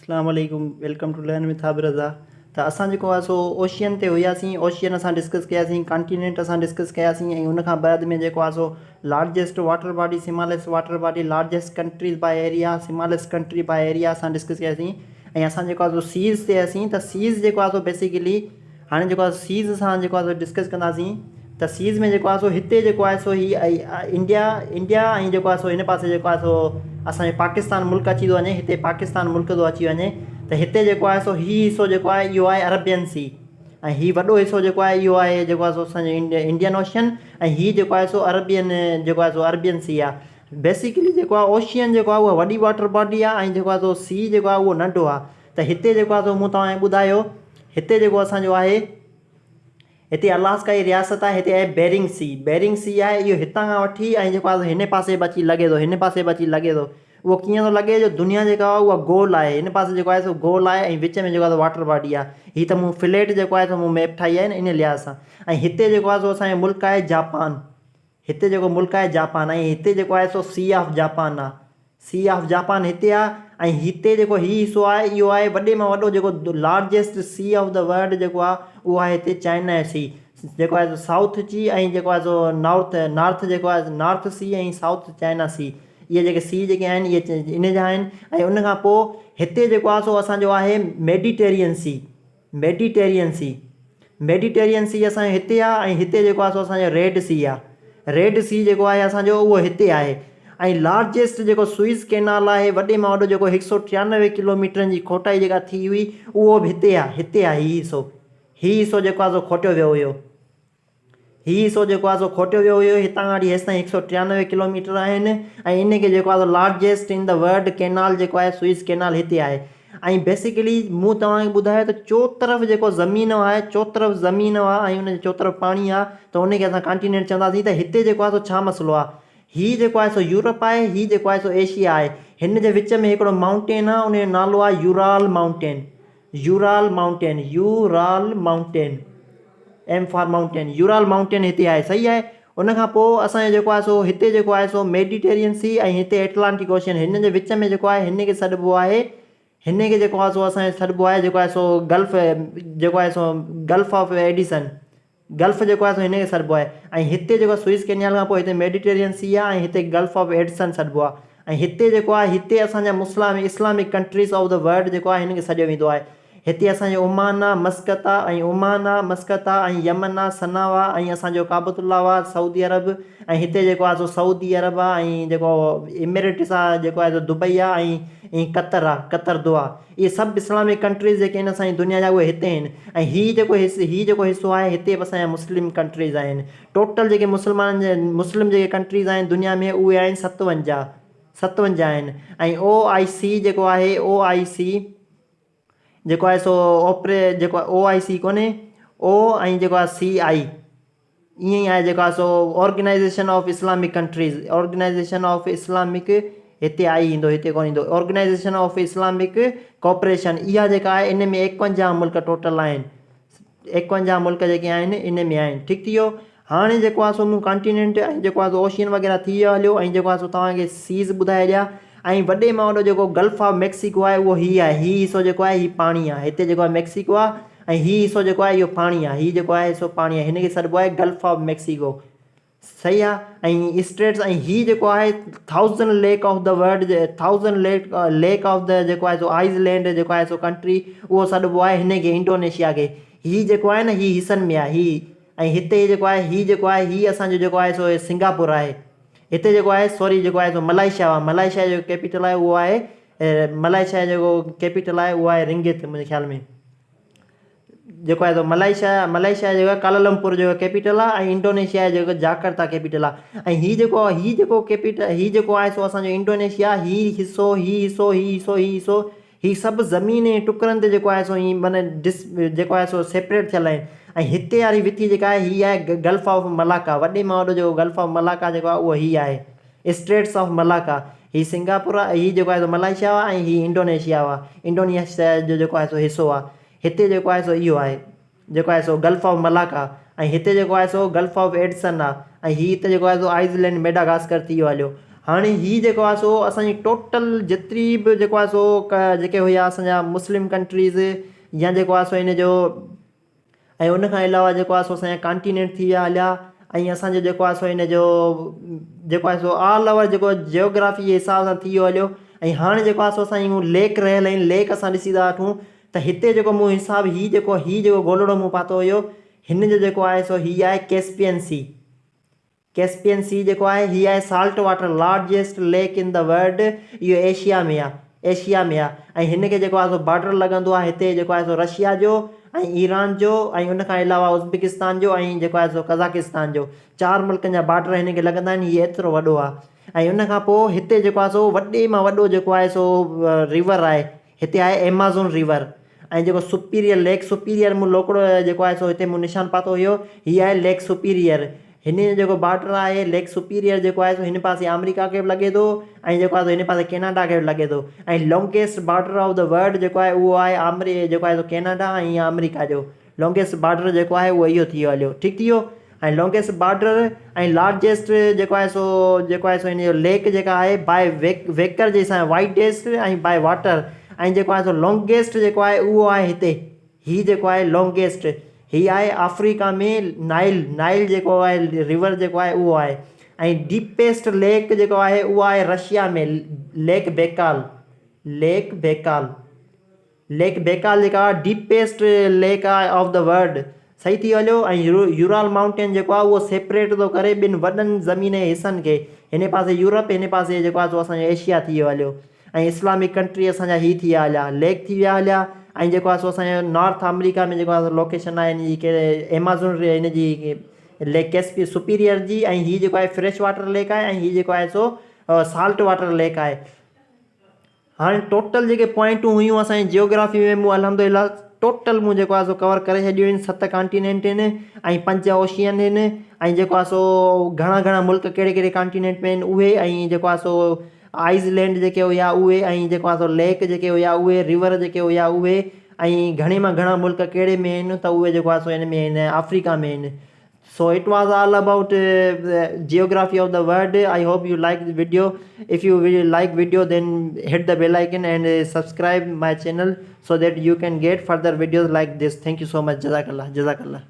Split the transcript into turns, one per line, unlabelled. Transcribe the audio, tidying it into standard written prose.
अस्सलाम वालेकुम, welcome to learn with Abid Raza. त असां जेको आहे सो ओशियन ते हुयासीं, ओशियन असां डिस्कस कयासीं, कॉन्टिनेंट असां डिस्कस कयासीं ऐं उन खां बाद में जेको आहे सो largest water body Himalayas water body, largest countries by area, Himalayas country by area असां डिस्कस कयासीं। ऐं असां जेको आहे सो सीज़ ते हुआसीं, त सीज़ जेको आहे सो बेसिकली हाणे जेको आहे सीज़ सां जेको आहे सो डिस्कस कंदासीं। त सीज़ में जेको आहे सो हिते जेको आहे सो इंडिया ऐं जेको आहे सो हिन पासे जेको आहे सो असांजो पाकिस्तान मुल्क अची थो वञे, हिते पाकिस्तान मुल्क थो अची वञे। त हिते जेको आहे सो हीउ हिसो जेको आहे इहो आहे अरबियन सी, ऐं हीउ वॾो हिसो जेको आहे इहो आहे जेको आहे सो असांजो इंडियन ओशन, ऐं हीउ जेको आहे सो अरबियन जेको आहे सो अरबियन सी आहे। बेसिकली जेको आहे ओशियन जेको आहे उहा वॾी वाटर बॉडी आहे, ऐं जेको आहे सो सी जेको आहे उहो नंढो आहे। त हिते जेको आहे सो मूं तव्हांखे ॿुधायो, हिते जेको असांजो आहे, हिते अलास्का जी रियासत आहे, हिते आहे बेरिंग सी। बेरिंग सी आहे इहो हितां खां वठी ऐं जेको आहे हिन पासे बि अची लॻे थो, हिन पासे बि अची लॻे थो। उहो कीअं थो लॻे जो दुनिया जेका आहे उहा गोल आहे, हिन पासे जेको आहे सो गोल आहे ऐं विच में जेको आहे वाटर बॉडी आहे। हीअ त मूं फ्लैट जेको आहे सो मूं मैप ठाही आहे इन लिहाज़ सां। ऐं हिते जेको आहे सो असांजो मुल्क आहे जापान, हिते जेको मुल्क आहे जापान, ऐं हिते जेको आहे सो सी ऑफ जापान आहे, सी ऑफ जापान हिते आहे। ऐं हिते जेको हीउ हिसो आहे इहो आहे वॾे में वॾो जेको largest C of the world जेको आहे उहो आहे हिते चाइना सी, जेको आहे साउथ सी, ऐं जेको आहे सो नॉर्थ जेको आहे नॉर्थ सी ऐं साउथ चाइना सी। इहे जेके सी जेके आहिनि इहे इन जा आहिनि। ऐं उन खां पोइ हिते जेको आहे सो असांजो आहे Mediterranean Sea, Mediterranean Sea, Mediterranean Sea असांजो हिते आहे। ऐं हिते जेको आहे सो असांजो रेड सी आहे, रेड सी जेको आहे असांजो उहो हिते आहे। ऐं लार्जेस्ट जेको स्विस कैनाल आहे वॾे में वॾो जेको 193 किलोमीटरनि जी खोटाई जेका थी हुई उहो बि हिते आहे, हिते आहे हीउ हिसो जेको आहे सो खोटियो वियो हुयो, हीउ हिसो जेको आहे सो खोटियो वियो हुयो। हितां खां वठी हेसि ताईं 193 किलोमीटर आहिनि, ऐं इन खे जेको आहे सो largest in the world canal जेको आहे स्विस कैनाल हिते आहे। ऐं बेसिकली मूं तव्हांखे ॿुधायो त चोतरफ़ जेको ज़मीन आहे, चोतरफ़ ज़मीन आहे ऐं उन जे चोतरफ़ पाणी आहे, त उनखे असां कॉन्टिनेंट चवंदासीं। त हिते जेको आहे सो छा मसइलो आहे, हीउ जेको आहे सो यूरोप आहे, हीउ जेको आहे सो एशिया आहे। हिन जे विच में हिकिड़ो माउंटेन आहे, उनजो नालो आहे Ural mountain, Ural mountain, Ural mountain, M for mountain, Ural mountain हिते आहे, सही आहे। उन खां पोइ असांजो जेको आहे सो हिते जेको आहे सो मेडिटेरियन सी ऐं हिते एटलांटिक ओशन, हिन जे विच में जेको आहे हिन खे सॾिबो आहे, हिन खे जेको आहे सो असांखे सॾिबो आहे जेको आहे सो गल्फ, जेको आहे सो गल्फ ऑफ एडिसन, गल्फ जेको आहे सो हिन खे सॾिबो आहे। ऐं हिते जेको स्विस कैनाल खां पोइ हिते मेडिटेरियन सी आहे, ऐं हिते गल्फ ऑफ एडिसन सॾिबो आहे। ऐं हिते जेको आहे हिते असांजा Islamic countries of the world जेको आहे हिन खे सॾियो वेंदो आहे। हिते असांजो ओमान आहे, मस्कत आहे, ऐं ओमान आहे, मस्कत आहे, ऐं यमन आहे, सनाव आहे, ऐं असांजो काबतुल्ला आहे सऊदी अरब, ऐं हिते जेको आहे सो सऊदी अरब आहे, ऐं जेको इमिरेट्स आहे जेको आहे सो दुबई आहे, ऐं कतर आहे, कतर दोहा। इहे सभु इस्लामिक कंट्रीज़ जेके आहिनि असांजी दुनिया जा उहे हिते आहिनि। ऐं हीउ जेको हिसो आहे हिते बि असांजा मुस्लिम कंट्रीज़ आहिनि। टोटल जेके मुस्लिम जेके कंट्रीज़ आहिनि दुनिया में उहे आहिनि 57 आहिनि। ऐं OIC जेको आहे, OIC जेको आहे सो जेको आहे OIC कोन्हे, ओ ऐं जेको आहे CI ईअं ई आहे जेको आहे सो organisation of Islamic countries, organisation of Islamic हिते आई ईंदो, हिते कोन ईंदो, ऑर्गेनाइज़ेशन ऑफ इस्लामिक कोऑपरेशन, इहा जेका आहे इन में 51 मुल्क टोटल आहिनि, 51 मुल्क जेके आहिनि इन में आहिनि। ठीकु थी वियो। हाणे जेको आहे सो मूं कॉन्टिनेंट ऐं जेको आहे सो ओशियन वग़ैरह थी वियो हलियो, ऐं जेको आहे सो तव्हांखे सीज़ ॿुधाए ॾिया। ऐं वॾे में वॾो जेको गल्फ ऑफ मैक्सिको आहे उहो हीउ आहे, हीउ हिसो जेको आहे हीउ पाणी आहे, हिते जेको आहे मैक्सिको आहे, ऐं हीउ हिसो जेको आहे इहो पाणी आहे, हीउ जेको आहे सो पाणी आहे, हिन खे सॾिबो आहे गल्फ ऑफ मैक्सिको, सही आहे। ऐं स्ट्रेट्स, ऐं हीउ जेको आहे 1000 lake of the world, 1000 lake of the जेको आहे सो आइसलैंड जेको आहे सो कंट्री, उहो सॾिबो आहे हिन खे, इंडोनेशिया खे। हीउ जेको आहे न हीउ हिसनि में आहे हीउ, ऐं हिते जेको आहे हीउ असांजो जेको आहे सो सिंगापुर आहे। हिते जेको आहे जेको आहे सो मलाइशिया आहे, मलाइशिया जो कैपिटल आहे उहो आहे, मलाइशिया जो कैपिटल आहे उहो आहे रिंगित, मुंहिंजे ख्याल में जेको आहे सो मलाइशिया जेको आहे कालालमपुर जो कैपिटल आहे, ऐं इंडोनेशिया जेको जाकार्ता कैपिटल आहे। ऐं हीउ जेको कैपिटल, हीउ जेको आहे सो असांजो इंडोनेशिया, हीउ सभु ज़मीन ऐं टुकड़नि ते जेको आहे सो हीअं माना जेको आहे सो सेपरेट थियल आहिनि। ऐं हिते वारी विथी जेका आहे हीअ आहे गल्फ ऑफ मलाका, वॾे में वॾो जेको गल्फ ऑफ मलाका जेको आहे उहो हीअ आहे स्ट्रेट्स ऑफ मलाका। हीउ सिंगापुर आहे, हीउ जेको आहे सो मलाइशिया आहे, ऐं हीउ इंडोनेशिया आहे, इंडोनेशिया जो जेको आहे सो हिसो आहे। हिते जेको आहे सो इहो आहे जेको आहे सो गल्फ ऑफ मलाका, ऐं हिते जेको आहे सो गल्फ ऑफ एडिसन आहे, ऐं हीउ हिते जेको आहे सो आइसलैंड मेडागास्कर थी वियो हलियो। हाणे हीअ जेको आहे सो असांजी टोटल जेतिरी बि जेको आहे सो जेके हुया असांजा मुस्लिम कंट्रीज़ या जेको आहे सो इन जो ऐं उन खां अलावा जेको आहे सो असांजा कॉन्टिनेंट थी विया हलिया ऐं असांजो जेको आहे सो इन जो जेको आहे सो ऑल ओवर जेको जियोग्राफी जे हिसाब सां थी वियो हलियो। ऐं हाणे जेको आहे सो असांजी लेक रहियल आहिनि, लेक असां ॾिसी था वठूं त हिते जेको मूं हिसाबु हीउ जेको ॻोल्हणो मूं पातो हुयो, हिन जो जेको आहे सो हीअ आहे कैस्पियन सी। कैस्पियन सी जेको आहे हीअ आहे salt water largest lake in the world. इहो एशिया में आहे ऐं हिन खे जेको आहे सो बॉर्डर लॻंदो आहे हिते जेको आहे सो रशिया जो ऐं ईरान जो ऐं उन खां अलावा उज़्बेकिस्तान जो ऐं जेको आहे सो कज़ाकिस्तान जो, 4 मुल्कनि जा बॉर्डर हिन खे लॻंदा आहिनि। हीअ एतिरो वॾो आहे। ऐं उन खां पोइ हिते जेको आहे सो वॾे मां वॾो जेको आहे सो रिवर आहे, हिते आहे एमाज़ॉन रिवर। ऐं जेको सुपीरियर लेक सुपीरियर मूं लोकड़ो जेको आहे सो हिते मूं निशान पातो हुयो, हीअ आहे लेक सुपीरियर। हिन जो जेको बॉर्डर आहे लेक सुपीरियर जेको आहे सो हिन पासे अमेरिका खे बि लॻे थो ऐं जेको आहे सो हिन पासे कैनेडा खे बि लॻे थो। ऐं longest border of the world जेको आहे उहो आहे जेको आहे सो कैनेडा ऐं अमेरिका जो लॉन्गेस्ट बॉर्डर जेको आहे उहो इहो थी वियो हलियो। ठीकु थी वियो। ऐं लॉन्गेस्ट बॉर्डर ऐं लार्जेस्ट जेको आहे सो हिन जो लेक जेका आहे बाय वेकर जे हिसाब वाइडेस्ट ऐं बाय वाटर। ऐं जेको आहे सो लॉन्गेस्ट जेको आहे उहो आहे हिते, हीअ जेको आहे लॉन्गेस्ट हीअ आहे अफ्रीका में नाइल जेको आहे रिवर जेको आहे उहो आहे। ऐं डीपेस्ट लेक जेको आहे उहो आहे रशिया में लेक बेकाल जेका डीपेस्ट लेक आहे ऑफ द वर्ल्ड। सही थी हलियो। ऐं यूराल माउंटेन जेको आहे उहो सेपरेट थो करे ॿिनि वॾनि ज़मीन जे हिसनि खे, हिन पासे यूरोप हिन पासे जेको आहे सो असांजो एशिया थी वियो हलियो। ऐं इस्लामिक कंट्री असांजा हीअ थी विया हलिया, लेक थी विया हलिया। ऐं जेको आहे सो असांजो नॉर्थ अमेरिका में जेको आहे लोकेशन आहे हिन जी कहिड़े एमाज़ॉन हिन जी लेक कैस्पी सुपीरियर जी। ऐं हीअ जेको आहे फ्रेश वाटर लेक आहे ऐं हीअ जेको आहे सो साल्ट वाटर लेक आहे। हाणे टोटल जेके पॉइंटूं हुयूं असांजी जियोग्राफी में मूं अल्हम्दुलिल्लाह टोटल मूं जेको आहे सो कवर करे छॾियूं आहिनि। 7 कॉन्टिनेंट आहिनि ऐं 5 ओशियन आहिनि। ऐं जेको आहे सो घणा मुल्क कहिड़े कहिड़े कॉन्टिनेंट में आहिनि उहे, ऐं जेको आहे सो आइसलैंड जेके हुया उहे, ऐं जेको आहे सो लेक जेके हुया उहे, रिवर जेके हुया उहे, ऐं घणे मां घणा मुल्क कहिड़े में आहिनि त उहे जेको आहे सो हिन में आहिनि अफ्रीका में आहिनि। So it was all about the geography of the world. I hope you like the video. If you really like video, then hit the bell icon and subscribe my channel so that you can get further videos like this. Thank you so much. Jazakallah.